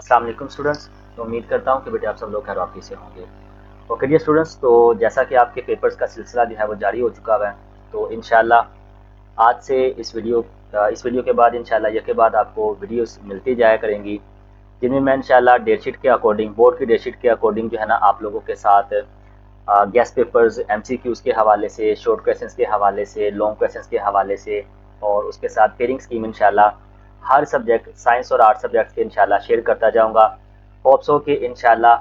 अस्सलाम वालेकुम स्टूडेंट्स। तो उम्मीद करता हूँ कि बेटे आप सब लोग खैरियत से होंगे। ओके डियर स्टूडेंट्स, तो जैसा कि आपके पेपर्स का सिलसिला जो है वो जारी हो चुका है, तो इंशाल्लाह आज से इस वीडियो के बाद इंशाल्लाह ये के बाद आपको वीडियोस मिलती जाया करेंगी, जिनमें मैं इंशाल्लाह डेटशीट के अकॉर्डिंग, बोर्ड की डेटशीट के अकॉर्डिंग जो है ना आप लोगों के साथ गेस्ट पेपर्स, एमसीक्यूज़ के हवाले से, शॉर्ट क्वेश्चंस के हवाले से, लॉन्ग क्वेश्चंस के हवाले से और उसके साथ पेयरिंग स्कीम इंशाल्लाह हर सब्जेक्ट, साइंस और आर्ट सब्जेक्ट के इंशाल्लाह शेयर करता जाऊंगा। होप्स हो कि इंशाल्लाह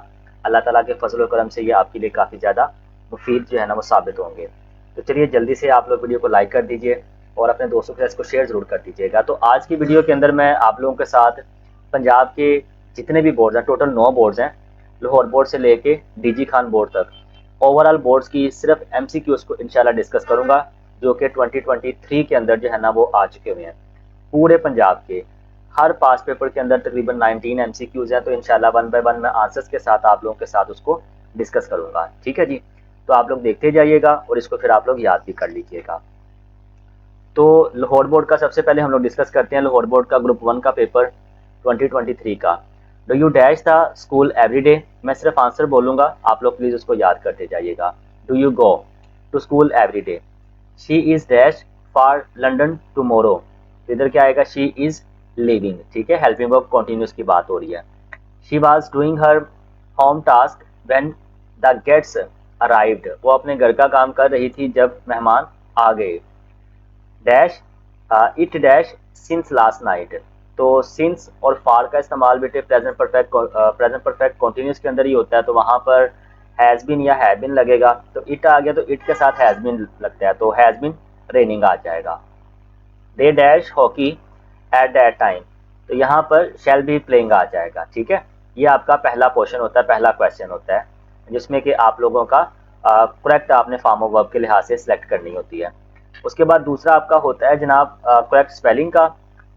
अल्लाह ताला के फजल करम से ये आपके लिए काफ़ी ज़्यादा मुफीद जो है ना वो साबित होंगे। तो चलिए जल्दी से आप लोग वीडियो को लाइक कर दीजिए और अपने दोस्तों के साथ इसको शेयर ज़रूर कर दीजिएगा। तो आज की वीडियो के अंदर मैं आप लोगों के साथ पंजाब के जितने भी बोर्ड्स हैं, टोटल 9 बोर्ड्स हैं, लाहौर बोर्ड से लेके डीजी खान बोर्ड तक, ओवरऑल बोर्ड्स की सिर्फ एमसीक्यूज़ को इंशाल्लाह डिस्कस करूंगा, जो कि 2023 के अंदर जो है ना वो आ चुके हुए हैं। पूरे पंजाब के हर पास पेपर के अंदर तकरीबन 19 एमसीक्यूज़ हैं, तो इंशाल्लाह वन बाय वन मैं आंसर्स के साथ आप लोगों के साथ उसको डिस्कस करूंगा। ठीक है जी, तो आप लोग देखते जाइएगा और इसको फिर आप लोग याद भी कर लीजिएगा। तो लाहौर बोर्ड का सबसे पहले हम लोग डिस्कस करते हैं। लाहौर बोर्ड का ग्रुप 1 का पेपर 2023 का, do you dash the school every day. मैं सिर्फ आंसर बोलूंगा, आप लोग प्लीज उसको याद करते जाइएगा। Do you go to school every day. She is dash for London tomorrow. इधर क्या आएगा, शी इज लिविंग। ठीक है, हेल्पिंग वर्ब कंटिन्यूस की बात हो रही है। She was doing her home task when the gates arrived. वो अपने घर का काम कर रही थी जब मेहमान आ गए। Dash it dash since last night. तो सिंस और फार का इस्तेमाल बेटे प्रेजेंट परफेक्ट कॉन्टिन्यूस के अंदर ही होता है, तो वहां पर हैज बीन या हैव बीन लगेगा। तो इट आ गया तो इट के साथ हैज बीन लगता है, तो हैज बीन रेनिंग आ जाएगा। They dash hockey at that time. तो यहाँ पर शैल बी प्लेइंग आ जाएगा। ठीक है, ये आपका पहला पोर्शन होता है, पहला क्वेश्चन होता है, जिसमें कि आप लोगों का करेक्ट आपने फॉर्म ऑफ वर्ब के लिहाज से सिलेक्ट करनी होती है। उसके बाद दूसरा आपका होता है जनाब करेक्ट स्पेलिंग का।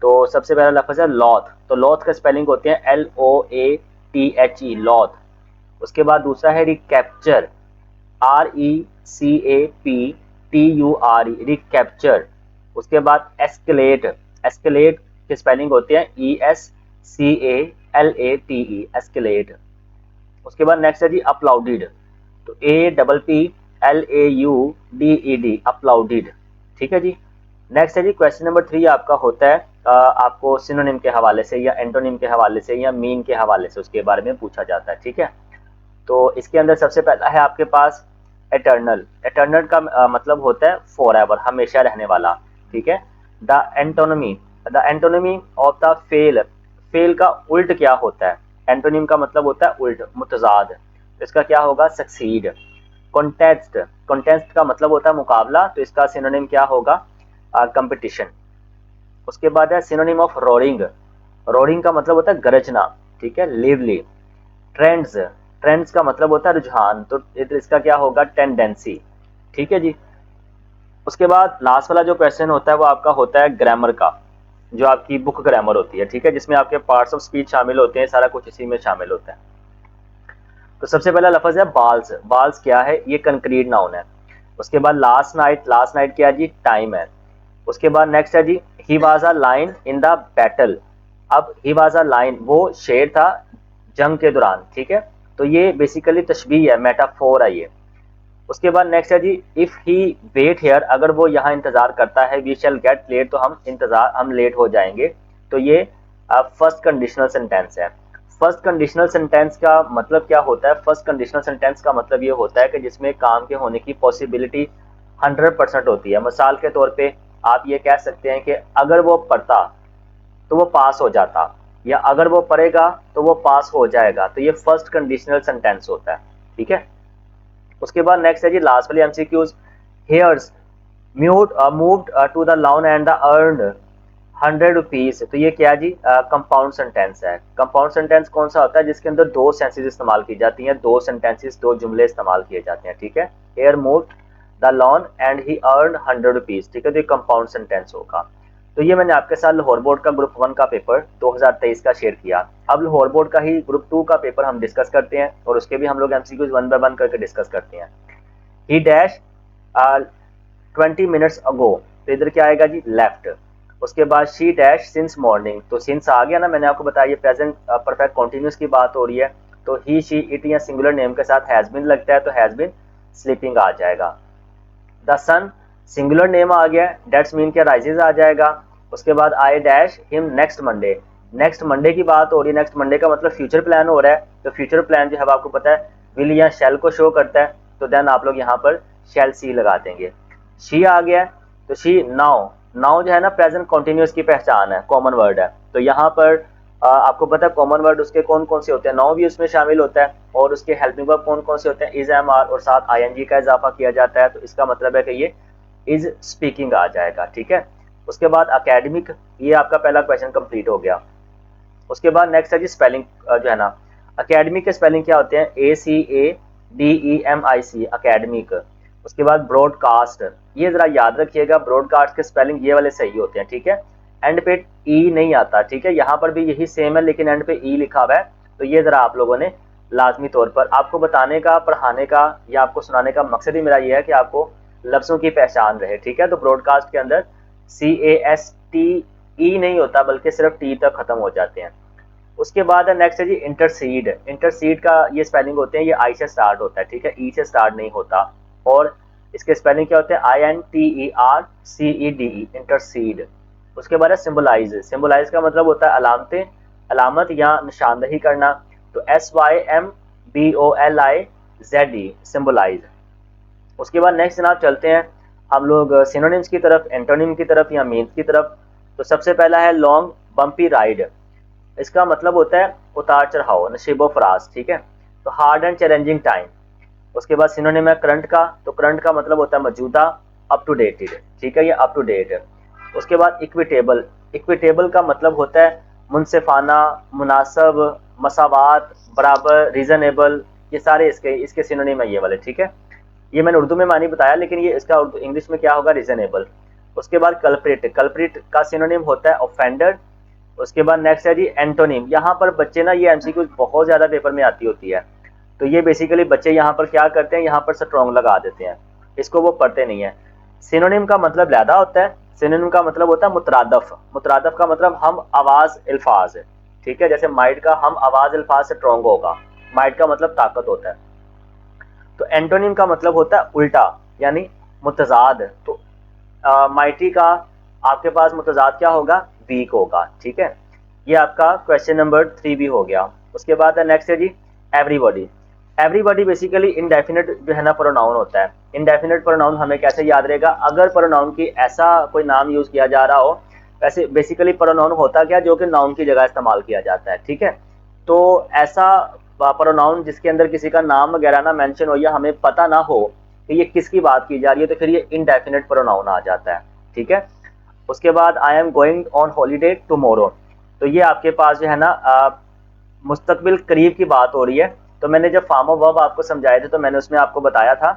तो सबसे पहला लफ्ज़ है लॉथ। तो लॉथ का स्पेलिंग होते हैं LOATHE, लॉथ। उसके बाद दूसरा है रिकैप्चर, RECAPTURE, रिकैप्चर। उसके बाद एस्केलेट, एस्केलेट के स्पेलिंग होते हैं ESCALATE, एस्केलेट। उसके बाद नेक्स्ट है जी अपलाउडेड। तो APPLAUDED, अपलाउडेड। ठीक है जी। नेक्स्ट है जी क्वेश्चन नंबर 3 आपका होता है आपको सिनोनिम के हवाले से या एंटोनिम के हवाले से या मीन के हवाले से उसके बारे में पूछा जाता है। ठीक है, तो इसके अंदर सबसे पहला है आपके पास एटर्नल। एटर्नल का मतलब होता है फॉरएवर, हमेशा रहने वाला। ठीक है। The antonym, the antonym of the fail. Fail का उल्ट क्या होता है। एंटोनिम का मतलब होता है उल्ट, मुतजाद। इसका क्या होगा, सक्सीड। कॉन्टेस्ट, कॉन्टेस्ट का मतलब होता है मुकाबला, तो इसका सिनोनिम क्या होगा, कंपटीशन। उसके बाद है सिनोनिम ऑफ रोरिंग। रोरिंग का मतलब होता है गरजना। ठीक है, लिवली। ट्रेंड्स, ट्रेंड्स का मतलब होता है रुझान, तो इसका क्या होगा, टेंडेंसी। ठीक है जी। उसके बाद लास्ट वाला जो क्वेश्चन होता है वो आपका होता है ग्रामर का, जो आपकी बुक ग्रामर होती है। ठीक है, जिसमें आपके पार्ट्स ऑफ स्पीच शामिल होते हैं, सारा कुछ इसी में शामिल होता है। तो सबसे पहला लफ्ज है बाल्स। बाल्स क्या है, ये कंक्रीट नाउन है। उसके बाद लास्ट नाइट, लास्ट नाइट क्या है जी, टाइम है। उसके बाद नेक्स्ट है जी he was a line in the battle. अब ही वाज अ लाइन, वो शेर था जंग के दौरान। ठीक है, तो ये बेसिकली तशबीह है, मेटाफोर है ये। उसके बाद नेक्स्ट है जी इफ ही वेट हेयर, अगर वो यहाँ इंतजार करता है, वी शैल गेट लेट, तो हम लेट हो जाएंगे। तो ये फर्स्ट कंडीशनल सेंटेंस है। फर्स्ट कंडीशनल सेंटेंस का मतलब क्या होता है, फर्स्ट कंडीशनल सेंटेंस का मतलब ये होता है कि जिसमें काम के होने की पॉसिबिलिटी 100% होती है। मिसाल के तौर पे आप ये कह सकते हैं कि अगर वो पढ़ता तो वो पास हो जाता, या अगर वो पढ़ेगा तो वो पास हो जाएगा। तो ये फर्स्ट कंडीशनल सेंटेंस होता है। ठीक है। उसके बाद नेक्स्ट है जी लास्ट वाली MCQs. Hares moved to the lawn and the earn 100 rupees. तो ये क्या जी, कंपाउंड सेंटेंस है। कंपाउंड सेंटेंस कौन सा होता है, जिसके अंदर दो सेंसेस इस्तेमाल की जाती हैं, दो सेंटेंसेस, दो जुमले इस्तेमाल किए जाते हैं। ठीक है, hare moved the lawn and he earn 100 rupees. ठीक है, तो ये कंपाउंड सेंटेंस होगा। तो ये मैंने आपके साथ लाहौर बोर्ड का ग्रुप 1 का पेपर 2023 का शेयर किया। अब लाहौर बोर्ड का ही ग्रुप 2 का पेपर हम डिस्कस करते हैं, और उसके भी हम लोग एमसीक्यूज वन बाय वन करके डिस्कस करते हैं। ही डैश 20 मिनट्स अगो। तो इधर क्या आएगा जी, लेफ्ट। उसके बाद शी डैश सिंस मॉर्निंग, तो सिंस आ गया ना, मैंने आपको बताया ये प्रेजेंट परफेक्ट कॉन्टिन्यूस की बात हो रही है, तो ही शी इट या सिंगुलर नेम के साथ हैज बीन लगता है तो हैज बीन स्लीपिंग आ जाएगा। द सन सिंगुलर नेम आ गया, डेट्स मीन क्या राइजेज आ जाएगा। उसके बाद I dash him next Monday, next Monday की बात हो रही है, नेक्स्ट मंडे का मतलब फ्यूचर प्लान हो रहा है, तो फ्यूचर प्लान जो है आपको पता है विल या शैल को शो करता है, तो देन आप लोग यहाँ पर शैल सी लगा देंगे। शी आ गया, तो शी नाउ, नाउ जो है ना प्रेजेंट कॉन्टिन्यूस की पहचान है, कॉमन वर्ड है, तो यहाँ पर आपको पता है कॉमन वर्ड उसके कौन कौन से होते हैं, नाउ भी उसमें शामिल होता है, और उसके हेल्पिंग वर्ब कौन कौन से होते हैं, इज एम आर, और साथ आईएनजी का इजाफा किया जाता है, तो इसका मतलब है कि ये इज स्पीकिंग आ जाएगा, ठीक है। उसके बाद अकेडमिक, ये आपका पहला क्वेश्चन कंप्लीट हो गया। उसके बाद नेक्स्ट है जी स्पेलिंग जो है ना, अकेडमिक के स्पेलिंग क्या होते हैं, ACADEMIC अकेडमिक। उसके बाद ब्रॉडकास्ट, ये जरा याद रखिएगा, ब्रॉडकास्ट के स्पेलिंग ये वाले सही होते हैं, ठीक है, एंड पे ई नहीं आता, ठीक है, यहाँ पर भी यही सेम है लेकिन एंड पे ई लिखा हुआ है, तो ये जरा आप लोगों ने लाजमी तौर पर, आपको बताने का, पढ़ाने का या आपको सुनाने का मकसद ही मेरा ये है कि आपको लफ्जों की पहचान रहे, ठीक है। तो ब्रॉडकास्ट के अंदर CAST नहीं होता बल्कि सिर्फ टी तक खत्म हो जाते हैं। उसके बाद है नेक्स्ट है जी इंटरसीड, इंटरसीड का ये स्पेलिंग होते हैं, ये आई से स्टार्ट होता है, ठीक है, ई से स्टार्ट नहीं होता, और इसके स्पेलिंग क्या होते हैं, INTERCEDE इंटरसीड। उसके बाद है सिंबलाइज, सिंबलाइज का मतलब होता है अलामतें, अलामत या निशानदही करना, तो SYMBOLIZE सिंबलाइज। उसके बाद नेक्स्ट जनाब चलते हैं हम लोग सिनोनिम्स की तरफ, एंटोनिम की तरफ या मीन्स की तरफ। तो सबसे पहला है लॉन्ग बम्पी राइड, इसका मतलब होता है उतार चढ़ाव, नशीबो फराज, ठीक है, तो हार्ड एंड चैलेंजिंग टाइम। उसके बाद सिनोनिम है करंट का, तो करंट का मतलब होता है मौजूदा, अप टू डेटेड, ठीक है, ये अप टू डेट। उसके बाद इक्विटेबल, इक्विटेबल का मतलब होता है मुनसिफाना, मुनासब, मसावात, बराबर, रीजनेबल, ये सारे इसके इसके सिनोनिम है ये वाले, ठीक है। ये मैंने उर्दू में मानी बताया, लेकिन ये इसका इंग्लिश में क्या होगा, रीजनेबल। उसके बाद कल्प्रिट, कल्प्रिट का सिनोनिम होता है ऑफेंडर। उसके बाद नेक्स्ट है जी एंटोनिम, यहाँ पर बच्चे ना ये एमसीक्यू बहुत ज्यादा पेपर में आती होती है, तो ये बेसिकली बच्चे यहाँ पर क्या करते हैं, यहाँ पर स्ट्रॉन्ग लगा देते हैं, इसको वो पढ़ते नहीं है। सिनोनिम का मतलब लैदा होता है, सिनोनिम का मतलब होता है मुतरादफ, मुतरादफ का मतलब हम आवाज अल्फाज, ठीक है, जैसे माइट का हम आवाज अल्फाज स्ट्रॉन्ग होगा, माइट का मतलब ताकत होता है। तो एंटोनिम का मतलब होता है उल्टा यानी मुतजाद, तो माइटी का आपके पास मुतजाद क्या होगा, वीक होगा, ठीक है। ये आपका क्वेश्चन नंबर 3 भी हो गया। उसके बाद नेक्स्ट है जी एवरीबॉडी, एवरीबॉडी बेसिकली इनडेफिनेट जो है ना प्रोनाउन होता है, इनडेफिनेट प्रोनाउन हमें कैसे याद रहेगा, अगर प्रोनाउन की ऐसा कोई नाम यूज किया जा रहा हो, वैसे बेसिकली प्रोनाउन होता क्या जो कि नाउन की जगह इस्तेमाल किया जाता है, ठीक है, तो ऐसा प्रोनाउन जिसके अंदर किसी का नाम वगैरह ना मेंशन हो या हमें पता ना हो कि ये किसकी बात की जा रही है, तो फिर ये इनडेफिनेट प्रोनाउन आ जाता है, ठीक है। उसके बाद I am going on holiday tomorrow, तो ये आपके पास जो है ना मुस्तकबिल करीब की बात हो रही है। तो मैंने जब फॉर्म ऑफ वर्ब आपको समझाए थे तो मैंने उसमें आपको बताया था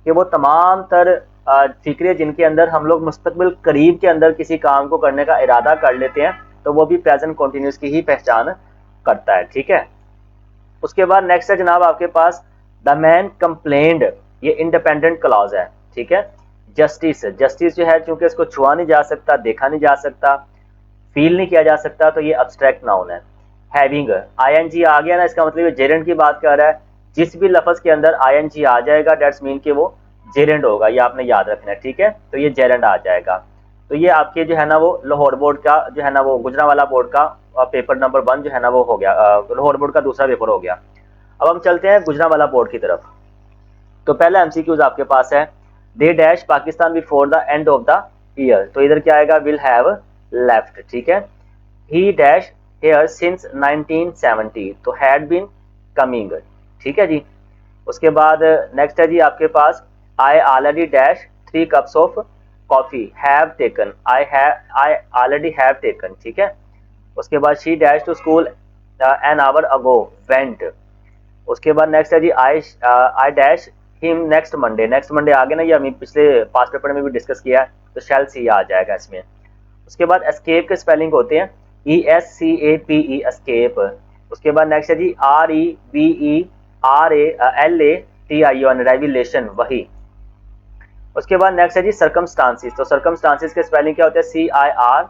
कि वो तमाम तर फिक्रे जिनके अंदर हम लोग मुस्तकबिल करीब के अंदर किसी काम को करने का इरादा कर लेते हैं, तो वो भी प्रेजेंट कॉन्टिन्यूस की ही पहचान करता है, ठीक है। उसके बाद नेक्स्ट है जनाब आपके पास द मैन कंप्लेंड, ये इंडिपेंडेंट क्लॉज है, ठीक है। जस्टिस, जस्टिस जो है चूंकि इसको छुआ नहीं जा सकता, देखा नहीं जा सकता, फील नहीं किया जा सकता, तो ये अब्स्ट्रैक्ट नाउन है। हैविंग, आईएनजी आ गया ना, इसका मतलब ये जेरेंट की बात कर रहा है, जिस भी लफ्ज के अंदर आईएनजी आ जाएगा डेट्स मीन कि वो जेरेंट होगा, ये आपने याद रखना है, ठीक है, तो ये जेरेंट आ जाएगा। तो ये आपके जो है ना वो लाहौर बोर्ड का जो है ना वो गुजरांवाला बोर्ड का पेपर नंबर 1 जो है ना वो हो गया, लाहौर बोर्ड का दूसरा पेपर हो गया। अब हम चलते हैं गुजरांवाला बोर्ड की तरफ। तो पहला एमसीक्यूज आपके पास है they dash Pakistan before the end of the year, तो इधर क्या आएगा, विल हैव लेफ्ट, ठीक है। ही डैश हेयर सिंस 1970, तो हैड बीन कमिंग, ठीक है जी। उसके बाद नेक्स्ट है जी आपके पास I already dash 3 cups of coffee have taken, I already have taken, ठीक है। उसके बाद she dash to school an hour ago went. उसके बाद नेक्स्ट है जी I dash him next Monday, next Monday आ गया ना, ये हमें पिछले पास्ट पेपर में भी डिस्कस किया है, तो शैल सी आ जाएगा इसमें। उसके बाद एस्केप के स्पेलिंग होते हैं ESCAPE एस्केप। उसके बाद नेक्स्ट है जी REVERALATION रेविलेशन, वही। उसके बाद नेक्स्ट है जी सर्कमस्टांसिस, तो सर्कमस्टांसिस के स्पेलिंग क्या होते हैं CIRCUMSTANCES,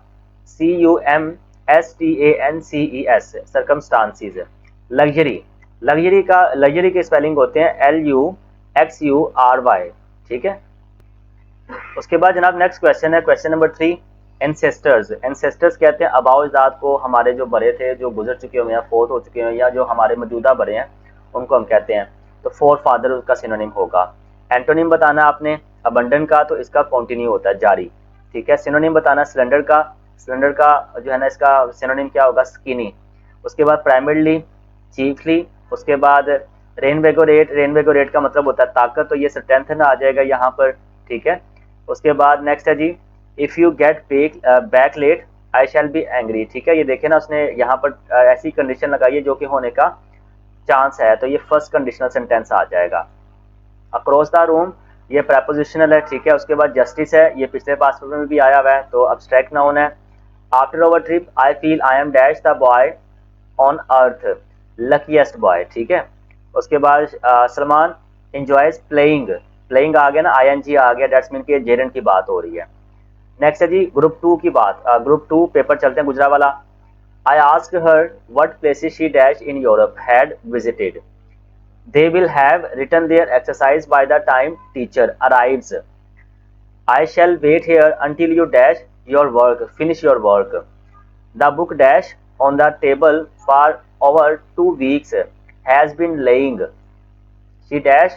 CUMSTANCES, circumstances. Luxury, luxury के स्पेलिंग होते हैं LUXURY, ठीक है। उसके बाद जनाब नेक्स्ट क्वेश्चन है, क्वेश्चन नंबर 3, एंसेस्टर्स। एंसेस्टर्स कहते हैं आबाओ अजदाद को, हमारे जो बड़े थे, जो गुजर चुके हुए हैं, फोत हो चुके हैं, या जो हमारे मौजूदा बड़े हैं, उनको हम कहते हैं। तो फोर फादर उसका सिनोनिम होगा। एंटोनिम बताना आपने अबंडन का, तो इसका कॉन्टिन्यू होता है, जारी, ठीक है। सिनोनिम बताना सिलेंडर का, सिलेंडर का जो है ना इसका सिनोनिम क्या होगा, स्किनी। उसके बाद प्राइमरली, चीफली। उसके बाद रेनवेगोरेट, रेनवेगोरेट का मतलब होता है ताकत, तो ये स्ट्रेंथन आ जाएगा यहाँ पर, ठीक है। उसके बाद नेक्स्ट है जी, if you get back late I shall be angry, ठीक है। ये देखे ना उसने यहाँ पर ऐसी कंडीशन लगाई है जो कि होने का चांस है, तो ये फर्स्ट कंडीशनल सेंटेंस आ जाएगा। अक्रॉस द रूम, ये प्रेपोजिशनल है, ठीक है। उसके बाद जस्टिस है, ये पिछले पास्ट में भी आया हुआ है, तो अब्स्ट्रैक्ट नाउन है। After over trip I feel I am dash the boy on earth, luckiest boy, ठीक है। उसके बाद सलमान एंजॉयज प्लेइंग, प्लेइंग आ गया ना, ING आ गया, डेट्स मीन के जेरेंट की बात हो रही है। नेक्स्ट है जी ग्रुप 2 की बात, ग्रुप 2 पेपर चलते हैं Gujranwala. I asked her what places she dash in Europe had visited, they will have written their exercise by the time teacher arrives. I shall wait here until you dash your work, finish your work. The book dash on the table for over 2 weeks has been laying. She dash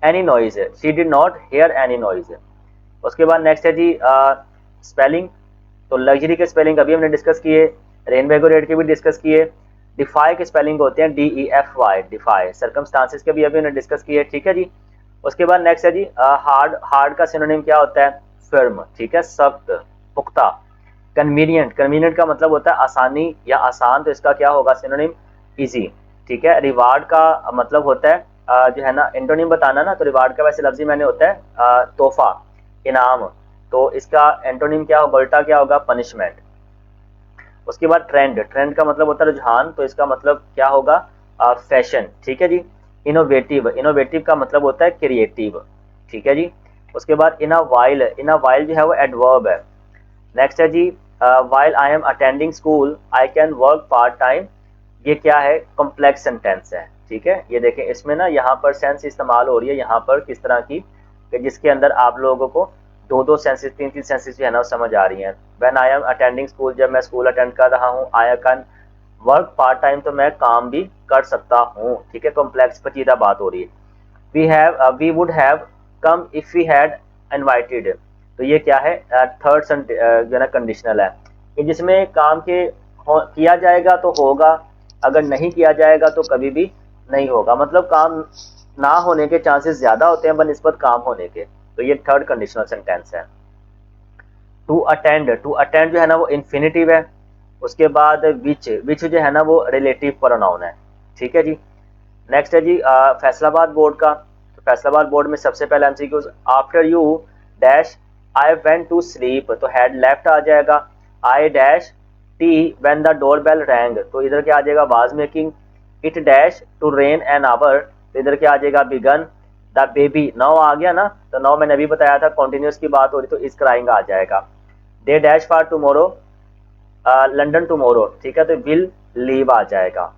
any noise, she did not hear any noise. उसके बाद next है जी spelling. तो luxury के spelling अभी हमने discuss किए, रेनवेगोरेट के भी डिस्कस किए। डिफाई के स्पेलिंग होते हैं DEFY, डिफाई। सर्कमस्टांसिस के भी अभी हमने डिस्कस किए, ठीक है जी। उसके बाद नेक्स्ट है जी हार्ड, हार्ड का सिनोनिम क्या होता है, फर्म, ठीक है, सख्त, पुख्ता। कन्वीनियंट, कन्वीनियंट का मतलब होता है आसानी या आसान, तो इसका क्या होगा सिनोनिम, इजी, ठीक है। रिवार्ड का मतलब होता है जो है ना एंटोनिम बताना ना, तो रिवार्ड का वैसे लफ्जी मैंने होता है तोहफा, इनाम, तो इसका एंटोनिम क्या होगा, उल्टा क्या होगा, पनिशमेंट। उसके बाद ट्रेंड, ट्रेंड का मतलब होता है रुझान, तो इसका मतलब क्या होगा, फैशन, ठीक है जी। इनोवेटिव, इनोवेटिव का मतलब होता है क्रिएटिव, ठीक है जी। उसके बाद इन अ वाइल जो है वो एडवर्ब है। नेक्स्ट है जी while I am attending school I can work part time, ये क्या है, कॉम्प्लेक्स सेंटेंस है, ठीक है। ये देखें इसमें ना यहाँ पर सेंस इस्तेमाल हो रही है यहाँ पर किस तरह की, जिसके अंदर आप लोगों को दो दो सेंसेस, तीन तीन सेंसेस जो है ना समझ आ रही हैं। When I am attending school, जब मैं स्कूल अटेंड कर रहा हूँ। आई कैन वर्क पार्ट टाइम, तो मैं काम भी कर सकता हूँ, ठीक है। कॉम्प्लेक्स पेचीदा बात हो रही है। We would have come if we had invited, तो ये क्या है, थर्ड जो है ना कंडीशनल है, कि जिसमें काम के किया जाएगा तो होगा, अगर नहीं किया जाएगा तो कभी भी नहीं होगा, मतलब काम ना होने के चांसेस ज्यादा होते हैं बनिस्बत काम होने के, तो ये थर्ड कंडीशनल सेंटेंस है। टू अटेंड, टू अटेंड जो है ना वो इन्फिनिटिव है। उसके बाद विच जो है ना वो रिलेटिव प्रोनाउन है, ठीक है जी। नेक्स्ट है जी फैसलाबाद बोर्ड का। तो फैसलाबाद बोर्ड में सबसे पहले MCQ, after you dash I went to sleep, तो हैड लेफ्ट आ जाएगा। I dash tea when the door bell rang, तो इधर क्या आ जाएगा, was making. It dash to rain an hour, तो इधर क्या आ जाएगा, बिगन। द बेबी, नाउ आ गया ना, तो नाउ मैंने अभी बताया था कॉन्टिन्यूस की बात हो रही, तो इस क्राइंग आ जाएगा। They dash for tomorrow London tomorrow, ठीक है, तो विल लीव आ जाएगा।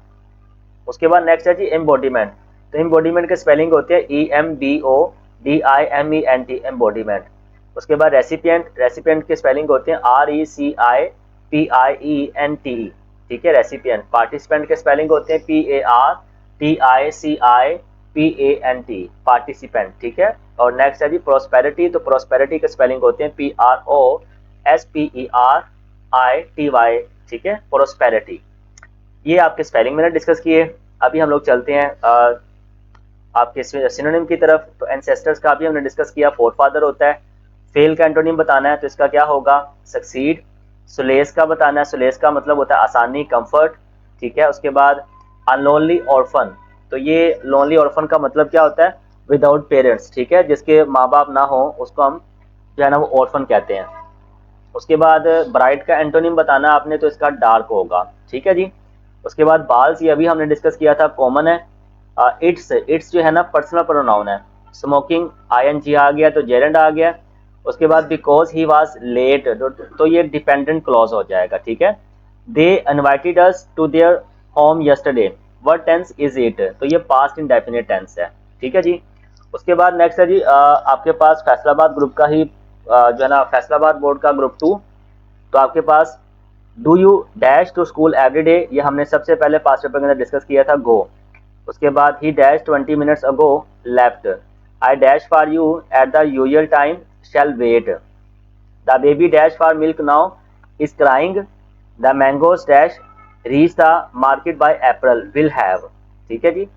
उसके बाद नेक्स्ट है जी एम्बॉडीमेंट। तो एम्बॉडीमेंट के स्पेलिंग होते हैं EMBODIMENT, एम्बॉडीमेंट। उसके बाद रेसिपिएंट, रेसिपिएंट के स्पेलिंग होते हैं RECIPIENT, ठीक है, रेसिपिएंट। पार्टिसिपेंट के स्पेलिंग होते हैं PARTICIPANT, पार्टिसिपेंट, ठीक है। और नेक्स्ट है जी प्रोस्पेरिटी। तो प्रोस्पेरिटी के स्पेलिंग होते हैं PROSPERITY, ठीक है, प्रोस्पेरिटी। ये आपके स्पेलिंग मैंने डिस्कस किए। अभी हम लोग चलते हैं आपके सिनोनिम की तरफ। तो एंसेस्टर्स का भी हमने डिस्कस किया, फोर फादर होता है। फेल का एंटोनिम बताना है, तो इसका क्या होगा, सक्सीड। सुलेस का बताना है, सुलेस का मतलब होता है आसानी, कंफर्ट, ठीक है। उसके बाद अनलोनली ऑर्फन, तो ये लोनली ऑर्फन का मतलब क्या होता है, विदाउट पेरेंट्स, ठीक है, जिसके माँ बाप ना हो उसको हम जो है ना वो ऑर्फन कहते हैं। उसके बाद ब्राइट का एंटोनिम बताना आपने, तो इसका डार्क होगा, ठीक है जी। उसके बाद बाल्स, ये अभी हमने डिस्कस किया था, कॉमन है। इट्स, इट्स जो है ना पर्सनल प्रोनाउन है। स्मोकिंग ING आ गया, तो जेरेंड आ गया। उसके बाद बिकॉज ही वॉज लेट, तो ये डिपेंडेंट क्लॉज हो जाएगा, ठीक है। They invited us to their home yesterday, what tense is it, तो ये पास्ट इंडेफिनिट टेंस है, ठीक है जी। उसके बाद नेक्स्ट है जी आपके पास फैसलाबाद ग्रुप का ही जो है ना, फैसलाबाद बोर्ड का ग्रुप 2। तो आपके पास do you dash to school every day, ये हमने सबसे पहले पास्ट पेपर के अंदर डिस्कस किया था, गो। उसके बाद he dash 20 minutes ago left, I dash for you at the usual time shall wait, the baby dash for milk now is crying, the mangoes dash reach the market by April will have, ठीक है जी।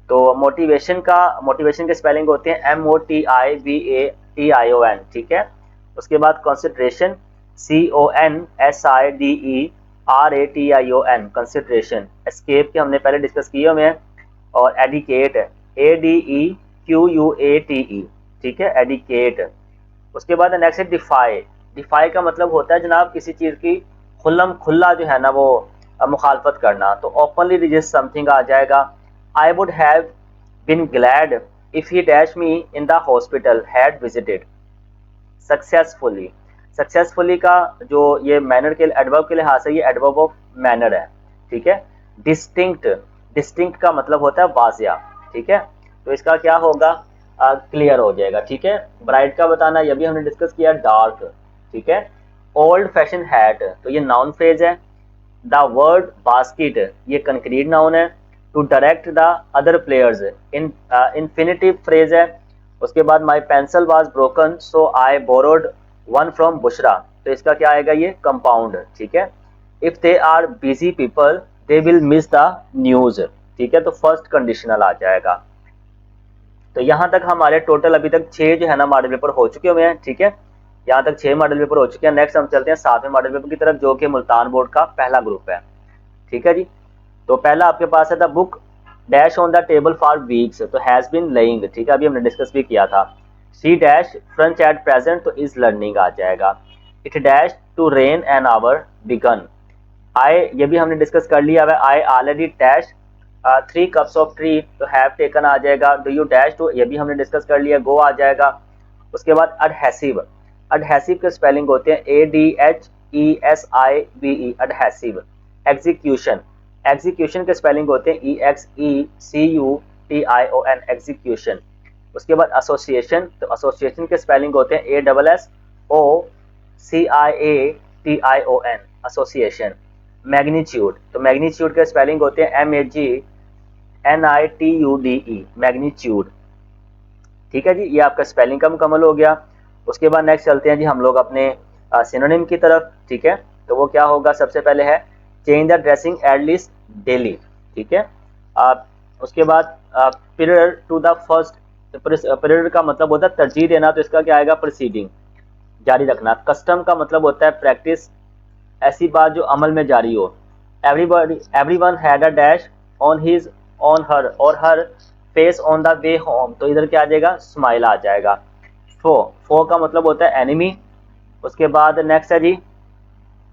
तो motivation के spelling होते हैं MOTIVATION, ठीक है। उसके बाद कंसंट्रेशन CONSIDERATION कंसंट्रेशन, एस्केप के हमने पहले डिस्कस किए हुए हैं। और एडिकेट ADEQUATE, ठीक है, एडिकेट। उसके बाद नेक्स्ट है डिफाई। डिफाई का मतलब होता है जनाब किसी चीज की खुल्लम खुल्ला जो है ना वो मुखालफत करना, तो ओपनली रिजेक्ट समथिंग आ जाएगा। I would have been glad if he dash me in the hospital had visited successfully. Successfully का जो ये मैनर के एडवर्ब के लिहाज से ये एडवर्ब ऑफ मैनर है, ठीक है। डिस्टिंक्ट, डिस्टिंक्ट का मतलब होता है वाजिया, ठीक है। तो इसका क्या होगा, क्लियर हो जाएगा, ठीक है। ब्राइट का बताना ये भी हमने डिस्कस किया, डार्क, ठीक है। ओल्ड फैशन हैट, तो ये नाउन फ्रेज है। द वर्ड बास्केट ये कंक्रीट नाउन है। To direct the other players in infinitive phrase है। उसके बाद my pencil was broken so I borrowed one from Bushra, तो इसका क्या आएगा, ये कंपाउंड, ठीक है। If they are busy people they will miss the news, ठीक है, तो फर्स्ट कंडीशनल आ जाएगा। तो यहाँ तक हमारे टोटल अभी तक 6 जो है ना मॉडल पेपर हो चुके हुए हैं, ठीक है। यहाँ तक 6 मॉडल पेपर हो चुके हैं। नेक्स्ट हम चलते हैं 7वें मॉडल पेपर की तरफ, जो कि मुल्तान बोर्ड का पहला ग्रुप है, ठीक है जी। तो पहला आपके पास है the book dash on the table for weeks, तो हैज बीन लेइंग, ठीक है, अभी हमने डिस्कस भी किया था। C dash French at present, तो इज लर्निंग आ जाएगा। It dash to rain an hour began, I ये भी हमने डिस्कस कर लिया है। I already dash 3 cups of tea, तो हैव टेकन आ जाएगा। डू यू डैश टू, ये भी हमने डिस्कस कर लिया, गो आ जाएगा। उसके बाद अडहेसिव, अडहेसिव के स्पेलिंग होते हैं ADHESIVE अडहेसिव। एग्जीक्यूशन, एग्जीक्यूशन के स्पेलिंग होते हैं EXECUTION एग्जीक्यूशन। उसके बाद एसोसिएशन, तो एसोसिएशन के स्पेलिंग होते हैं ASSOCIATION एसोसिएशन। मैग्नीट्यूड, तो मैग्नीट्यूड के स्पेलिंग होते हैं MAGNITUDE मैग्नीट्यूड, ठीक है जी। ये आपका स्पेलिंग का मुकम्मल हो गया। उसके बाद नेक्स्ट चलते हैं जी हम लोग अपने सिनोनिम की तरफ, ठीक है। तो वो क्या होगा, सबसे पहले है change the dressing at least daily, ठीक है। उसके बाद period to the first, period का मतलब होता है तरजीह देना, तो इसका क्या आएगा, प्रोसीडिंग, जारी रखना। कस्टम का मतलब होता है प्रैक्टिस, ऐसी बात जो अमल में जारी हो। Everybody everyone had a dash on his on her और her face on the way home, तो इधर क्या आ जाएगा, स्माइल आ जाएगा। फो का मतलब होता है एनिमी। उसके बाद नेक्स्ट है जी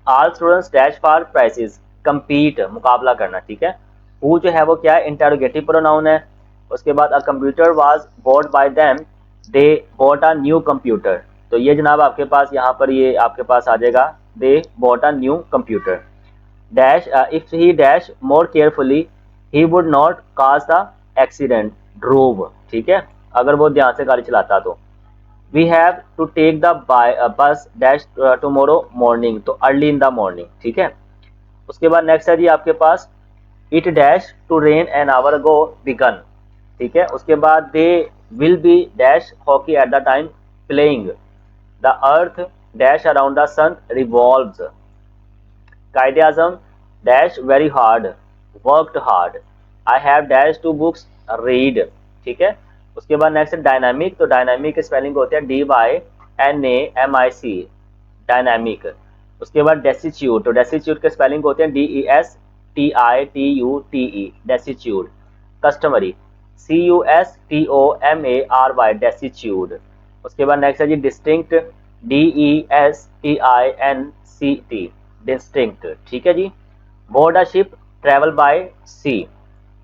all students dash for prizes, compete मुकाबला करना, ठीक है। हु जो है वो क्या है, इंटरोगेटिव प्रोनाउन है। उसके बाद a computer was bought by them, they bought a new computer, तो ये जनाब आपके पास यहाँ पर ये आपके पास आ जाएगा, they bought a new computer. Dash if he dash more carefully he would not cause the accident drove, ठीक है, अगर वो ध्यान से गाड़ी चलाता तो। We have to take the bus dash tomorrow morning, तो अर्ली इन द मॉर्निंग, ठीक है। उसके बाद नेक्स्ट है जी आपके पास it dash to rain an hour ago began, ठीक है। उसके बाद they will be dash hockey at the time playing, the earth dash around the sun revolves, Quaid-e Azam dash very hard worked hard, I have dash to books read, ठीक है। उसके बाद नेक्स्ट dynamic, तो डायनामिक के स्पेलिंग होते हैं DYNAMIC डायनामिक। उसके बाद डेस्टिट्यूट, तो डेस्टिट्यूट के स्पेलिंग होते हैं DESTITUTE destitute. Customary CUSTOMARY destitute. उसके बाद नेक्स्ट है जी डिस्टिंक्ट DESTINCT डिस्टिंक्ट, ठीक है जी। Board a ship travel by sea,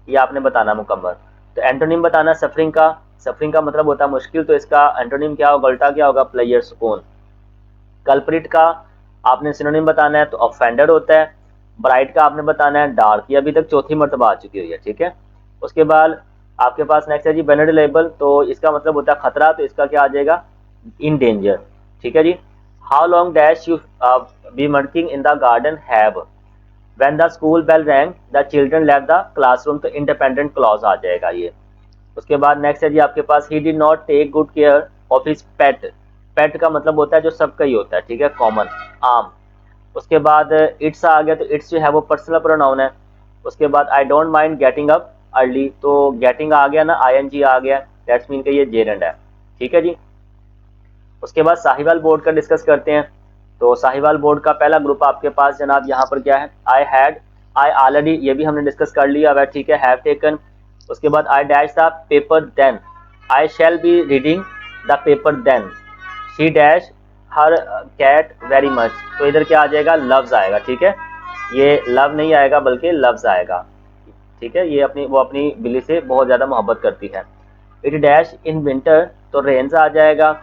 ये आपने बताना मुकम्मल। तो एंटोनिम बताना सफरिंग का सफरिंग का मतलब होता है मुश्किल, तो इसका एंटोनिम क्या होगा, उल्टा क्या होगा, प्लेजर्स ओन। कल्प्रिट का आपने सिनोनिम बताना है तो ऑफेंडर होता है। ब्राइट का आपने बताना है डार्क, ये अभी तक चौथी मरतबा आ चुकी हुई है, ठीक है। उसके बाद आपके पास नेक्स्ट है जी वेनरेबल, तो इसका मतलब होता है खतरा, तो इसका क्या आ जाएगा, इन डेंजर, ठीक है जी। How long dash you be working in the garden have, when the school bell rang the children left the classroom, तो इंडिपेंडेंट क्लॉज आ जाएगा ये। उसके बाद नेक्स्ट है जी आपके पास ही did not take good care of his pet, pet का मतलब होता है जो सबका ही होता है, ठीक है, कॉमन, आम। उसके बाद इट्स आ गया, तो इट्स जो है वो पर्सनल प्रोनाउन है। उसके बाद I don't mind getting up early, तो गेटिंग आ गया ना, आईएनजी आ गया, दैट्स मीन कि ये जेरेंड है, ठीक है जी। उसके बाद साहिवाल बोर्ड का डिस्कस करते हैं। तो साहिवाल बोर्ड का पहला ग्रुप आपके पास जनाब यहाँ पर क्या है, आई हैड, आई ऑलरेडी, ये भी हमने डिस्कस कर लिया है, ठीक है, हैव टेकन। उसके बाद I dash the paper then, I shall be reading the paper then, she dash her cat very much, तो इधर क्या आ जाएगा, लव्स आएगा, ठीक है। ये लव नहीं आएगा बल्कि लव्स आएगा, ठीक है। ये अपनी, वो अपनी बिल्ली से बहुत ज़्यादा मोहब्बत करती है। इट डैश इन विंटर, तो रेन्स आ जाएगा।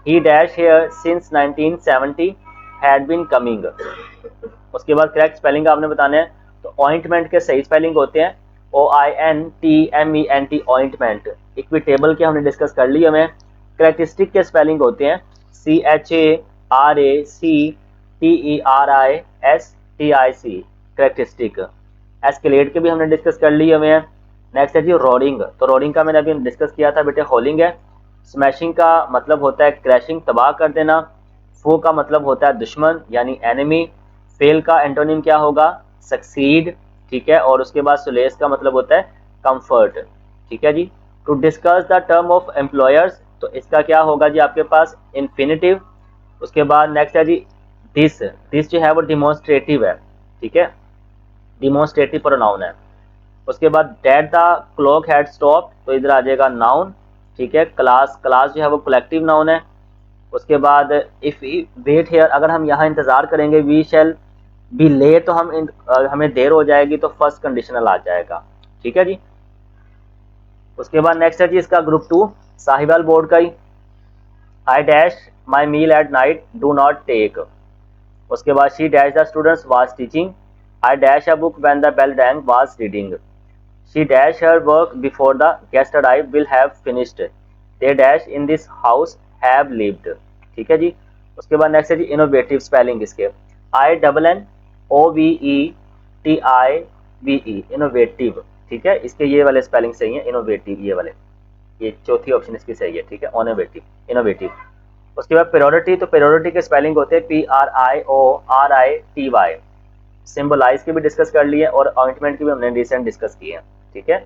He dash here since 1970 had been coming. उसके बाद करेक्ट स्पेलिंग आपने बताने हैं। तो ऑइंटमेंट के सही स्पेलिंग होते हैं OINTMENT, ऑइंटमेंट। इक्विटेबल के हमने डिस्कस कर लिया हमें। करेक्टरिस्टिक के स्पेलिंग होते हैं CHARACTERISTIC, करेक्टरिस्टिक। एस्केलेट के भी हमने डिस्कस कर लिया हमें। नेक्स्ट है जी रोरिंग, तो रोरिंग का मैंने अभी डिस्कस किया था बेटे, होलिंग है। स्मैशिंग का मतलब होता है क्रैशिंग, तबाह कर देना। फो का मतलब होता है दुश्मन यानी एनिमी। फेल का एंटोनिम क्या होगा, सक्सीड, ठीक है। और उसके बाद सुलेस का मतलब होता है कंफर्ट, ठीक है जी। To discuss the term of employers, तो इसका क्या होगा जी आपके पास, इन्फिनिटिव। उसके बाद नेक्स्ट है जी दिस, दिस जो है वो डिमॉन्स्ट्रेटिव है, ठीक है, डिमॉन्स्ट्रेटिव प्रोनाउन है। उसके बाद that the clock had stop, तो इधर आ जाएगा नाउन, ठीक है। क्लास, क्लास जो है वो कलेक्टिव नाउन है। उसके बाद इफ वेट हेयर, अगर हम यहाँ इंतजार करेंगे, वी शैल बी लेट, तो हमें देर हो जाएगी, तो फर्स्ट कंडीशनल आ जाएगा, ठीक है जी। उसके बाद नेक्स्ट है जी इसका ग्रुप 2 साहिवाल बोर्ड का ही। I dash my meal at night do not take. उसके बाद she dash the students was teaching, I dash a book when the bell rang was reading, she dash her work before the guest arrive will have finished, they dash in this house have lived, ठीक है जी। उसके बाद next है जी innovative spelling इसके, INNOVETIVE, innovative, ठीक है। इसके ये वाले स्पेलिंग सही है, इनोवेटिव ये वाले, ये चौथी ऑप्शन इसकी सही है, ठीक है, इनोवेटिव, इनोवेटिव। उसके बाद पेरोरिटी, तो पेरोरिटी के स्पेलिंग होते हैं PRIORITY। सिंबलाइज की भी डिस्कस कर लिए और ऑइंटमेंट की भी हमने रिसेंट डिस्कस की है, ठीक है।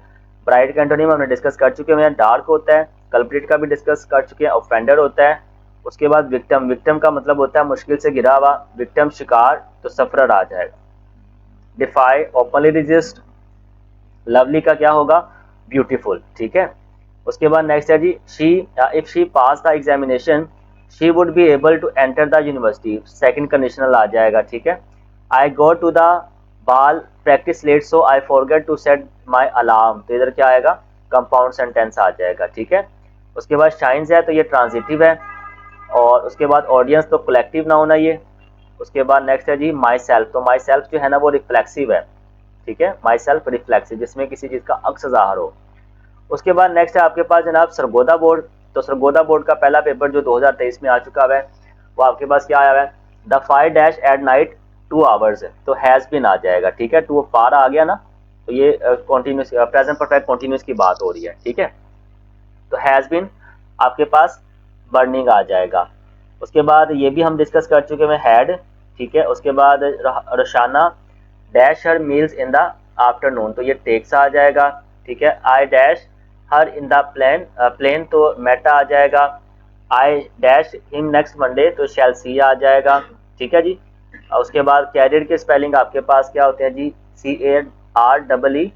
ब्राइट का एंटोनिम हमने डिस्कस कर चुके हैं, डार्क होता है। कल्प्रिट का भी डिस्कस कर चुके हैं, ऑफेंडर होता है। उसके बाद विक्टिम, विक्टिम का मतलब होता है मुश्किल से गिरा हुआ, विक्टिम शिकार, तो सफरर आ जाएगा। DeFi, openly resist. लवली का क्या होगा, ब्यूटीफुल, ठीक है। उसके बाद नेक्स्ट है जी she, if she pass the examination she would be able to enter the university, second conditional आ जाएगा, ठीक है। I go to the ball practice late so I forget to set my alarm, तो इधर क्या आएगा, कंपाउंड सेंटेंस आ जाएगा, ठीक है। उसके बाद शाइन्स है, तो ये ट्रांजिटिव है। और उसके बाद ऑडियंस, तो कलेक्टिव नाउन है ये। उसके बाद नेक्स्ट है जी माई सेल्फ, तो माई सेल्फ जो है ना वो रिफ्लेक्सिव है, ठीक है, माई सेल्फ रिफ्लेक्सिव, जिसमें किसी चीज़ का अक्स ज़ाहिर हो। उसके बाद नेक्स्ट है आपके पास जनाब सरगोदा बोर्ड, तो सरगोदा बोर्ड का पहला पेपर जो 2023 में आ चुका है वो आपके पास क्या आया है, the fire dash at night 2 hours, तो हैज़ बिन आ जाएगा, ठीक है। टू फार आ गया ना, तो ये कॉन्टिन्यूस प्रेजेंट परफेक्ट कॉन्टिन्यूस की बात हो रही है, ठीक है। तो हैज़ बिन आपके पास बर्निंग आ जाएगा। उसके बाद ये भी हम डिस्कस कर चुके हैं हैड, ठीक है। उसके बाद Roshana dash her meals in the afternoon, तो ये टेक्स आ जाएगा, ठीक है। I dash her in the plane, plane तो मेटा आ जाएगा। I dash him next Monday, तो शैल सी आ जाएगा, ठीक है जी। उसके बाद कैरियर के स्पेलिंग आपके पास क्या होते हैं जी, CAREER,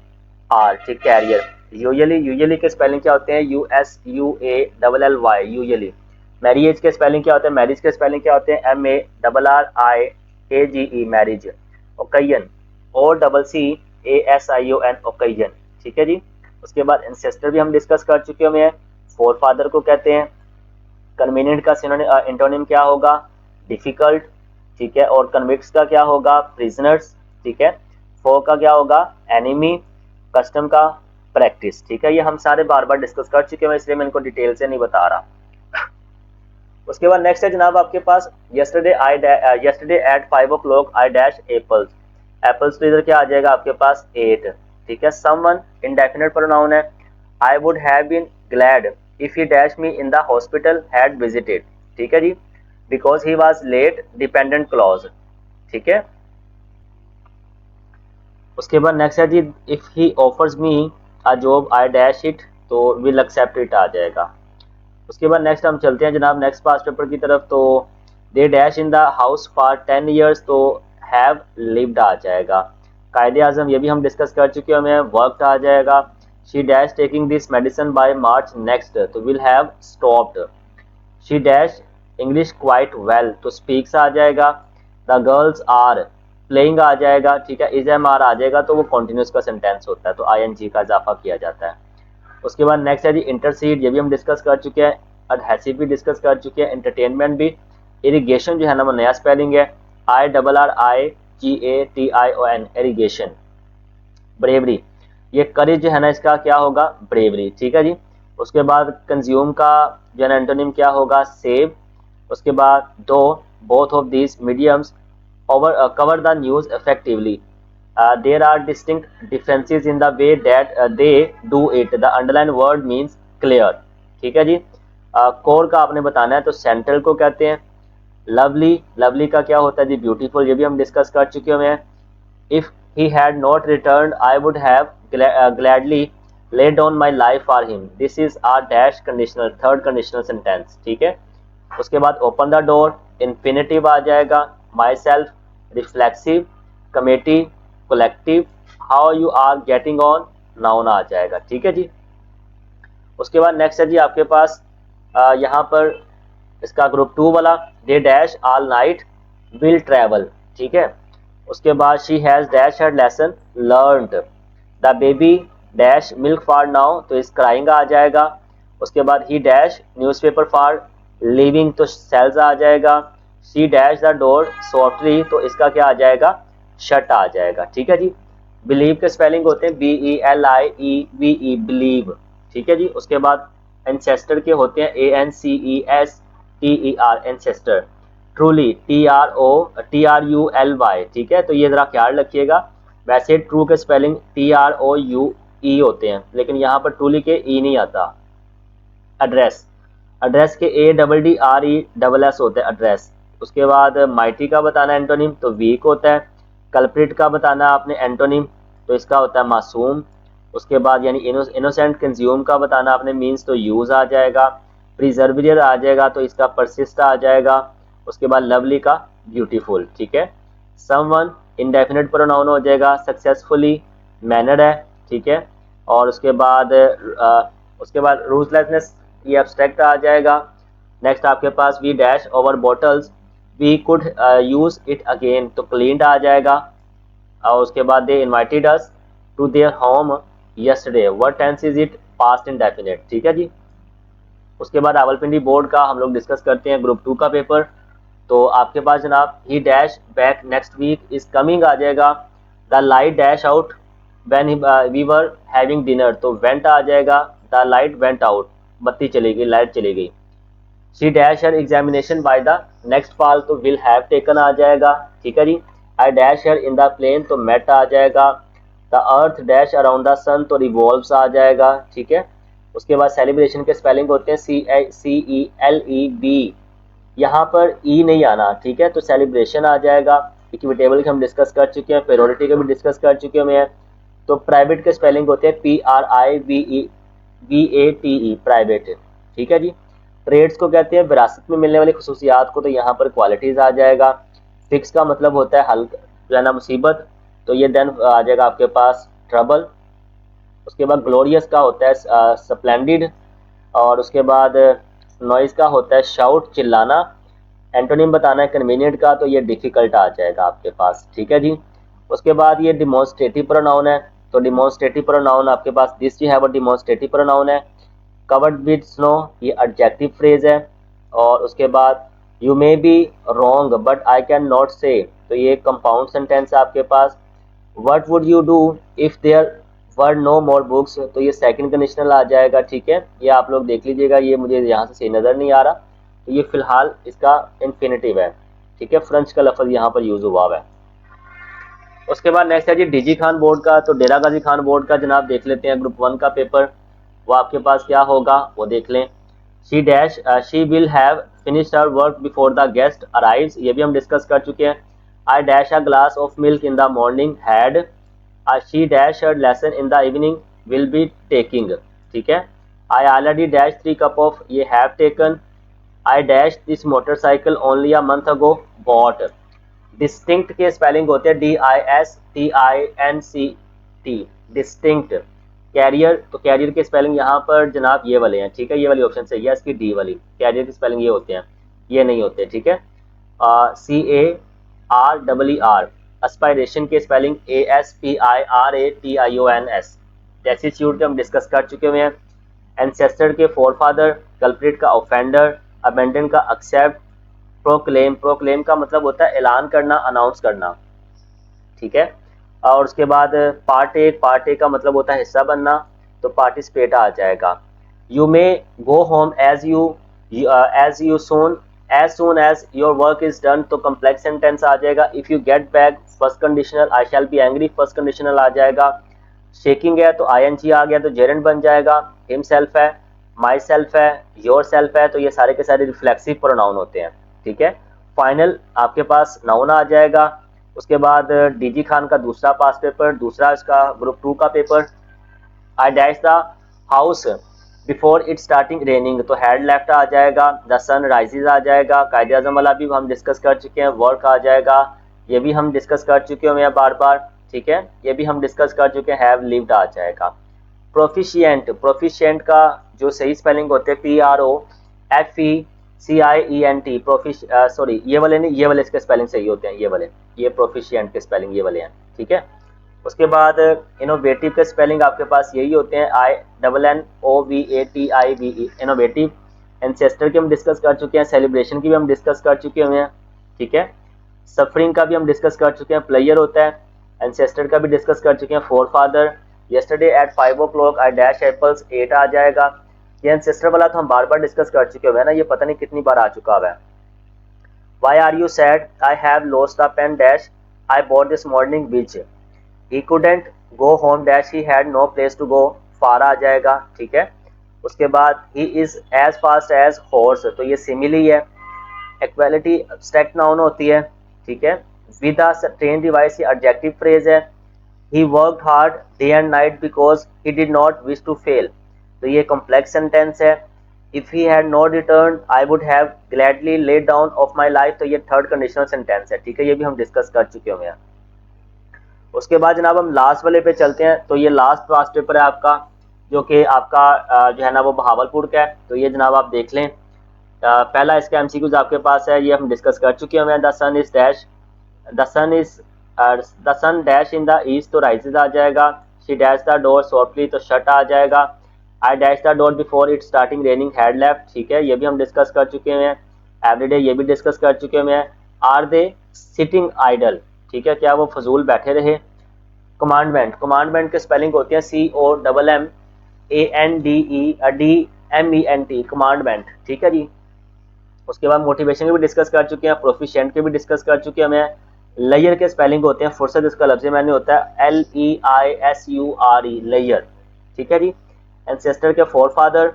ठीक, कैरियर। यूजली, यूजली के स्पेलिंग क्या होते हैं, USUALLY, यूजली। मैरिज के स्पेलिंग क्या होते हैं, मैरिज के स्पेलिंग क्या होते हैं, MARRIAGE, मैरिज। ओकैयन, OCCASION, ओकैयन, ठीक है जी। उसके बाद इंसेस्टर भी हम डिस्कस कर चुके हैं, फोरफादर को कहते हैं। कन्वीनियंट का एंटोनिम क्या होगा? डिफिकल्ट, ठीक है। और कन्विक्ट्स का क्या होगा? प्रिजनर्स, ठीक है। फो का क्या होगा? एनिमी। कस्टम का प्रैक्टिस, ठीक है। ये हम सारे बार बार डिस्कस कर चुके हैं, इसलिए मैं इनको डिटेल से नहीं बता रहा। उसके बाद नेक्स्ट है जनाब आपके पास yesterday at 5 o'clock I dash apples। Apples तो इधर क्या आ जाएगा आपके पास? 8, ठीक है। समवन इंडेफिनिट प्रोनाउन है। I would have been glad if he dash me in the hospital had visited, ठीक है जी। because he was late dependent clause, ठीक है। उसके बाद नेक्स्ट है जी if he offers me a job I dash it, तो विल एक्सेप्ट इट आ जाएगा। उसके बाद नेक्स्ट हम चलते हैं जनाब नेक्स्ट पास्ट पेपर की तरफ। तो they dash in the house for 10 years, तो हैव लिव्ड आ जाएगा। कायदे आजम ये भी हम डिस्कस कर चुके हैं, वर्कड आ जाएगा। She dash taking this medicine by March next, तो will have stopped. She dash English quite well, तो स्पीक्स आ जाएगा। द गर्ल्स आर प्लेइंग आ जाएगा, ठीक है। इज एम आर आ जाएगा तो वो कॉन्टिन्यूस का सेंटेंस होता है, तो आई एन जी का इजाफा किया जाता है। उसके बाद नेक्स्ट है जी इंटरसीड, ये भी हम डिस्कस कर चुके हैं। एडहेसिव भी डिस्कस कर चुके हैं, एंटरटेनमेंट भी। इरिगेशन जो है ना वो नया स्पेलिंग है, IRRIGATION, इरिगेशन। ब्रेवरी, ये करेज जो है ना इसका क्या होगा? ब्रेवरी, ठीक है जी। उसके बाद कंज्यूम का जो है ना एंटोनिम क्या होगा? सेव। उसके बाद दो both of these mediums cover the news effectively. There are distinct differences in the way that they do it. The underlined word means clear, ठीक है जी। कोर का आपने बताना है, तो सेंट्रल को कहते हैं। लवली, लवली का क्या होता है जी? ब्यूटीफुल, ये भी हम डिस्कस कर चुके हैं। If he had not returned I would have gladly laid down my life for him। this is a dash conditional, third conditional sentence, ठीक है। उसके बाद ओपन द डोर, इन्फिनेटिव आ जाएगा। Myself, reflexive. Committee, collective. How you are getting on, noun आ जाएगा, ठीक है जी। उसके बाद नेक्स्ट है जी आपके पास यहाँ पर इसका ग्रुप 2 वाला, they dash all night will travel, ठीक है। उसके बाद she has dash her lesson learned. The baby dash milk for now, तो इस क्राइंग आ जाएगा। उसके बाद he dash newspaper for living, तो सेल्स आ जाएगा। She dash the door softly, तो इसका क्या आ जाएगा? शट आ जाएगा, ठीक है जी। बिलीव के स्पेलिंग होते हैं BELIEVE, बिलीव, ठीक है जी। उसके बाद एंसेस्टर के होते हैं ANCESTER, एंसेस्टर। ट्रूली, TRULY, ठीक है। तो ये जरा ख्याल रखिएगा, वैसे ट्रू के स्पेलिंग TROUE होते हैं, लेकिन यहाँ पर ट्रूली के ई नहीं आता। एड्रेस, एड्रेस के ADDRESS होता है, एड्रेस। उसके बाद माइटी का बताना एंटोनिम, तो वीक होता है। कल्प्रिट का बताना आपने एंटोनिम, तो इसका होता है मासूम। उसके बाद यानी इनोसेंट। कंज्यूम का बताना आपने मीन्स, तो यूज आ जाएगा। प्रिजर्वियर आ जाएगा, तो इसका परसिस्ट आ जाएगा। उसके बाद लवली का ब्यूटीफुल, ठीक है। समवन इंडेफिनिट प्रोनाउन हो जाएगा। सक्सेसफुली मैनर्ड है, ठीक है। और उसके बाद रूथलेसनेस, ये एब्स्ट्रैक्ट आ जाएगा। नेक्स्ट आपके पास we dash over bottles, we could use it again, तो क्लीन्ड आ जाएगा। और उसके बाद they invited us to their home yesterday, what tense is it? Past indefinite, ठीक है जी। उसके बाद रावलपिंडी बोर्ड का हम लोग डिस्कस करते हैं, ग्रुप 2 का पेपर। तो आपके पास जनाब he dash back next week is coming आ जाएगा। The light dash out when we were having dinner, तो वेंट आ जाएगा। द लाइट वेंट आउट, बत्ती चली गई, लाइट चली गई। She dash her examination by the next fall, तो विल हैव टेकन आ जाएगा, ठीक है जी। I dash her in the plane, तो मेट आ जाएगा। The earth dash around the sun, तो रिवॉल्व्स आ जाएगा, ठीक है। उसके बाद सेलिब्रेशन के स्पेलिंग होते हैं CELEB, यहाँ पर ई नहीं आना, ठीक है। तो सेलिब्रेशन आ जाएगा। इक्विटेबल के हम डिस्कस कर चुके हैं, पेरोडिटी के भी डिस्कस कर चुके हैं। तो प्राइवेट के स्पेलिंग होते हैं PRIVATE, प्राइवेट, ठीक है जी। ट्रेड्स को कहते हैं विरासत में मिलने वाली खसूसियात को, तो यहाँ पर क्वालिटीज आ जाएगा। फिक्स का मतलब होता है हल जो है ना मुसीबत, तो ये देन आ जाएगा आपके पास ट्रबल। उसके बाद ग्लोरियस का होता है स्प्लेंडिड। और उसके बाद नॉइज का होता है शाउट, चिल्लाना। एंटोनिम बताना है कन्वीनियंट का, तो ये डिफिकल्ट आ जाएगा आपके पास, ठीक है जी। उसके बाद ये डिमॉन्स्ट्रेटिव प्रोनाउन है, तो डिमॉन्स्ट्रेटिव प्रोनाउन आपके पास दिस जो है वो डिमॉन्स्ट्रेटिव प्रोनाउन है। कवर्ड विद स्नो ये एडजेक्टिव फ्रेज है। और उसके बाद you may be wrong but I can not say, तो ये कंपाउंड सेंटेंस है आपके पास। What would you do if there were no more books, तो ये सेकंड कंडीशनल आ जाएगा। ठीक है, ये आप लोग देख लीजिएगा, ये मुझे यहाँ से सही नज़र नहीं आ रहा, तो ये फिलहाल इसका इन्फिनेटिव है। ठीक है, फ्रेंच का लफ्ज़ यहाँ पर यूज़ हुआ है। उसके बाद नेक्स्ट है जी डीजी खान बोर्ड का। तो डेरा गाजी खान बोर्ड का जनाब देख लेते हैं, ग्रुप 1 का पेपर, वो आपके पास क्या होगा वो देख लें। She will have finished her work before the guest arrives, ये भी हम डिस्कस कर चुके हैं। I dash a glass of milk in the morning, had. She dash her lesson in the evening, will be taking. ठीक है, I already dash 3 cup of, ये have taken. I dash this motorcycle only a month ago, bought. Distinct के spelling होते हैं DISTINCT, distinct. Career, तो career के spelling यहाँ पर जनाब ये वाले हैं। ठीक है, ये वाली ऑप्शन सही है, इसकी डी वाली। कैरियर के स्पेलिंग ये होते हैं, ये नहीं होते। ठीक है, CAREER। एस्पायरेशन के स्पेलिंग ASPIRATIONS। डेस्टिट्यूट के हम डिस्कस कर चुके हुए हैं। एंसेस्टर के फोरफादर, कल्प्रिट का ऑफेंडर, अबेंडन का एक्सेप्ट, प्रोक्लेम, प्रोक्लेम का मतलब होता है ऐलान करना, अनाउंस करना। ठीक है, और उसके बाद पार्टेक, पार्टेक का मतलब होता है हिस्सा बनना, तो पार्टिसिपेट आ जाएगा। You may go home as you soon as your work is done, तो कम्प्लेक्स सेंटेंस आ जाएगा। If you get back first conditional, I shall be angry first conditional आ जाएगा। शेकिंग है तो ING आ गया तो जेरेंट बन जाएगा। हिमसेल्फ है, माई सेल्फ है, योर सेल्फ है, तो ये सारे के सारे रिफ्लेक्सिव प्रोनाउन होते हैं। ठीक है, फाइनल आपके पास नाउन आ जाएगा। उसके बाद डीजी खान का दूसरा पास पेपर, दूसरा इसका ग्रुप 2 का paper. I dash the house before it starting raining, तो हैड लेफ्ट आ जाएगा। द सन राइजेज आ जाएगा। कायदे आजम वाला भी हम डिस्कस कर चुके हैं। वर्क आ जाएगा, ये भी हम डिस्कस कर चुके हैं बार बार। ठीक है, ये भी हम डिस्कस कर चुके हैं। हैव लिव्ड आ जाएगा। प्रोफिशिएंट, प्रोफिशिएंट का जो सही स्पेलिंग होते हैं PROFECIENT, सॉरी ये वाले नहीं, ये वाले इसके स्पेलिंग सही होते हैं, ये वाले, ये प्रोफिशिएंट के स्पेलिंग ये वाले हैं। ठीक है, उसके बाद इनोवेटिव के स्पेलिंग आपके पास यही होते हैं, INNOVATIVE, इनोवेटिव। एंसेस्टर की हम डिस्कस कर चुके हैं, सेलिब्रेशन की भी हम डिस्कस कर चुके हुए हैं। ठीक है, सफरिंग का भी हम डिस्कस कर चुके हैं, प्लेयर होता है। एंसेस्टर का भी डिस्कस कर चुके हैं, forefather. Yesterday at 5 o'clock I dash apples, 8 आ जाएगा। ये एंसेस्टर वाला तो हम बार बार डिस्कस कर चुके हुए हैं ना, ये पता नहीं कितनी बार आ चुका है। Why are you sad, I have lost the pen dash I bought this morning which. He couldn't go home dash he had no place to go, far आ जाएगा। ठीक है, उसके बाद he is as fast as horse, तो ये simile है। Equality abstract noun होती है। ठीक है, विद अ ट्रेन डिवाइस ये एडजेक्टिव फ्रेज है। He worked hard day and night because he did not wish to fail, तो ये कॉम्प्लेक्स सेंटेंस है। If he had not return I would have gladly laid down of my life, तो ये third conditional sentence है। ठीक है, ये भी हम डिस्कस कर चुके हुए हैं। उसके बाद जनाब हम लास्ट वाले पे चलते हैं। तो ये लास्ट पास्ट पेपर है आपका, जो कि आपका जो है ना वो बहावलपुर का है। तो ये जनाब आप देख लें, पहला इसका MCQs आपके पास है, ये हम डिस्कस कर चुके हैं। The sun is dash, the sun dash in the east, तो राइजेज आ जाएगा। She dash the door softly, तो शट आ जाएगा। I dash the door before it starting raining, had left. ठीक है, ये भी हम डिस्कस कर चुके हैं। एवरीडे ये भी डिस्कस कर चुके हैं। आर दे सिटिंग आइडल, ठीक है, क्या वो फजूल बैठे रहे। कमांडमेंट, कमांडमेंट के स्पेलिंग होते हैं COMMANDEDMENT, कमांडमेंट। ठीक है जी, उसके बाद मोटिवेशन के भी डिस्कस कर चुके हैं, प्रोफिशिएंट के भी डिस्कस कर चुके हैं। लेयर के स्पेलिंग होते हैं, फुर्सत इसका लफ्ज़ मैंने होता है LEISURE, लेयर। ठीक है जी, एंसेस्टर के फोर फादर,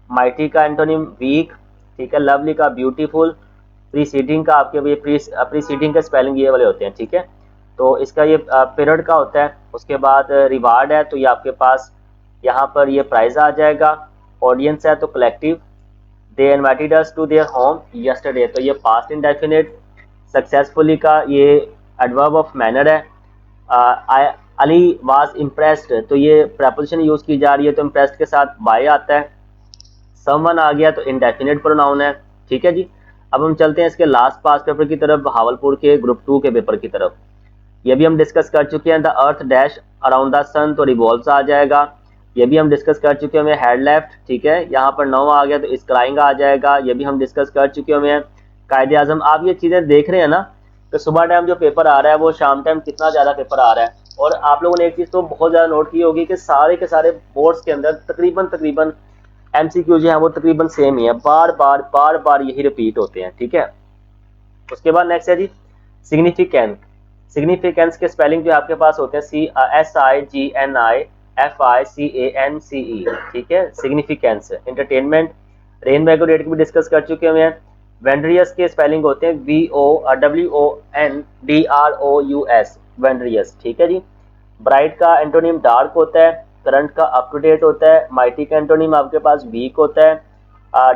माइटी का एंटोनिम वीक। ठीक है, लवली का ब्यूटीफुल। प्रीसीडिंग का आपके ये प्रीसीडिंग के स्पेलिंग ये वाले होते हैं। ठीक है, तो इसका ये पीरियड का होता है। उसके बाद रिवार्ड है, तो ये आपके पास यहाँ पर ये प्राइज आ जाएगा। ऑडियंस है तो collective. They invited us to their home yesterday, तो ये पास्ट इंडेफिनिट। सक्सेसफुली का ये एडवर्ब ऑफ मैनर है। अली वाज इम्प्रेस्ड, तो ये प्रपोजिशन यूज़ की जा रही है, तो इम्प्रेस्ड के साथ बाय आता है। समवन आ गया तो इंडेफिनिट प्रोनाउन है। ठीक है जी, अब हम चलते हैं इसके लास्ट पास पेपर की तरफ, बहावलपुर के ग्रुप 2 के पेपर की तरफ। ये भी हम डिस्कस कर चुके हैं। The earth dash around the sun, तो रिवॉल्व्स आ जाएगा। ये भी हम डिस्कस कर चुके हैं, हेड लेफ्ट, ठीक है। यहाँ पर 9 आ गया तो स्क्राइंग आ जाएगा, ये भी हम डिस्कस कर चुके हैं। कायदे आजम, आप ये चीज़ें देख रहे हैं ना, तो सुबह टाइम जो पेपर आ रहा है वो शाम टाइम कितना ज़्यादा पेपर आ रहा है। और आप लोगों ने एक चीज़ तो बहुत ज़्यादा नोट की होगी कि सारे के सारे बोर्ड्स के अंदर तकरीबन तकरीबन एमसीक्यू जो है वो तकरीबन सेम ही है, बार बार यही रिपीट होते हैं, ठीक है। उसके बाद नेक्स्ट है जी सिग्निफिकेंस। सिग्निफिकेंस के स्पेलिंग जो आपके पास होते हैं SIGNIFICANCE, ठीक है, सिग्निफिकेंस। एंटरटेनमेंट, रेन वैगो रेट की भी डिस्कस कर चुके हैं। वेंड्रियस के स्पेलिंग होते हैं WONDROUS, वेंड्रियस, ठीक है जी। ब्राइट का एंटोनिम डार्क होता है, करंट का अप टू डेट होता है, माइटी का एंटोनिम आपके पास वीक होता है,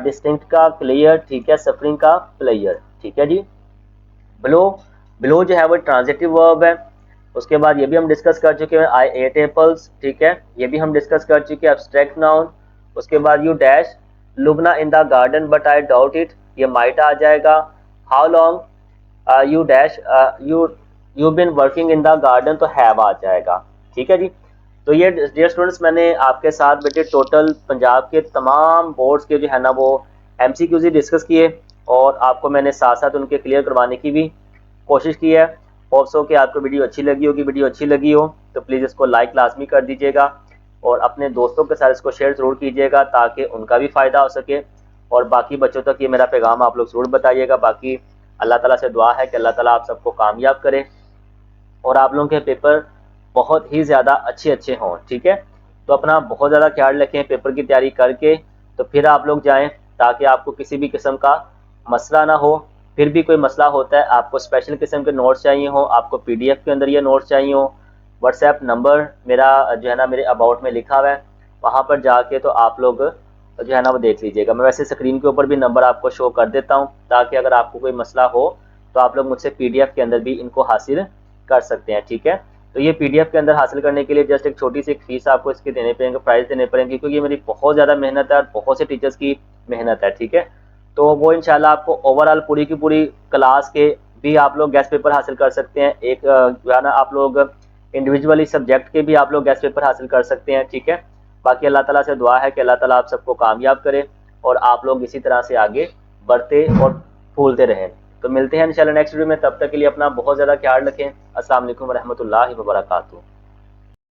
डिस्टिंक्ट का क्लियर, ठीक है, सफरिंग का प्लेयर, ठीक है जी। ब्लो, ब्लो जो है वो ट्रांजिटिव वर्ब है। उसके बाद ये भी हम डिस्कस कर चुके हैं, आई एट एप्पल्स, ठीक है, ये भी हम डिस्कस कर चुके हैं, एब्स्ट्रैक्ट नाउन। उसके बाद you dash Lubna in the garden but I doubt it, ये माइट आ जाएगा। How long you dash you been working in the garden, तो हैव आ जाएगा, ठीक है जी। तो ये डियर स्टूडेंट्स, मैंने आपके साथ बेटे टोटल पंजाब के तमाम बोर्ड्स के जो है ना वो एमसीक्यूज ही डिस्कस किए, और आपको मैंने साथ साथ उनके क्लियर करवाने की भी कोशिश की है। होप सो कि आपको वीडियो अच्छी लगी होगी। वीडियो अच्छी लगी हो तो प्लीज़ इसको लाइक लाजमी कर दीजिएगा, और अपने दोस्तों के साथ इसको शेयर ज़रूर कीजिएगा ताकि उनका भी फ़ायदा हो सके, और बाकी बच्चों तक ये मेरा पैगाम आप लोग ज़रूर बताइएगा। बाकी अल्लाह ताला से दुआ है कि अल्लाह ताला आप सबको कामयाब करे और आप लोगों के पेपर बहुत ही ज़्यादा अच्छे हों, ठीक है। तो अपना बहुत ज़्यादा ख्याल रखें पेपर की तैयारी करके, तो फिर आप लोग जाएं ताकि आपको किसी भी किस्म का मसला ना हो। फिर भी कोई मसला होता है, आपको स्पेशल किस्म के नोट्स चाहिए हो, आपको पीडीएफ के अंदर ये नोट्स चाहिए हो, व्हाट्सएप नंबर मेरा जो है ना मेरे अबाउट में लिखा हुआ है, वहाँ पर जाके तो आप लोग जो है ना वो देख लीजिएगा। मैं वैसे स्क्रीन के ऊपर भी नंबर आपको शो कर देता हूँ, ताकि अगर आपको कोई मसला हो तो आप लोग मुझसे पीडीएफ के अंदर भी इनको हासिल कर सकते हैं, ठीक है। तो ये पीडीएफ के अंदर हासिल करने के लिए जस्ट एक छोटी सी एक फीस आपको इसकी देने पड़ेंगे, प्राइस देने पड़ेंगे, क्योंकि ये मेरी बहुत ज़्यादा मेहनत है और बहुत से टीचर्स की मेहनत है, ठीक है। तो वो इंशाल्लाह आपको ओवरऑल पूरी की पूरी क्लास के भी आप लोग गेस्ट पेपर हासिल कर सकते हैं। एक जो है ना आप लोग इंडिविजुअली सब्जेक्ट के भी आप लोग गेस्ट पेपर हासिल कर सकते हैं, ठीक है। बाकी अल्लाह ताला से दुआ है कि अल्लाह ताला आप सबको कामयाब करे और आप लोग इसी तरह से आगे बढ़ते और फूलते रहें। तो मिलते हैं इंशाल्लाह नेक्स्ट वीडियो में, तब तक के लिए अपना बहुत ज़्यादा ख्याल रखें। अस्सलाम वालेकुम रहमतुल्लाहि व बरकातुहू।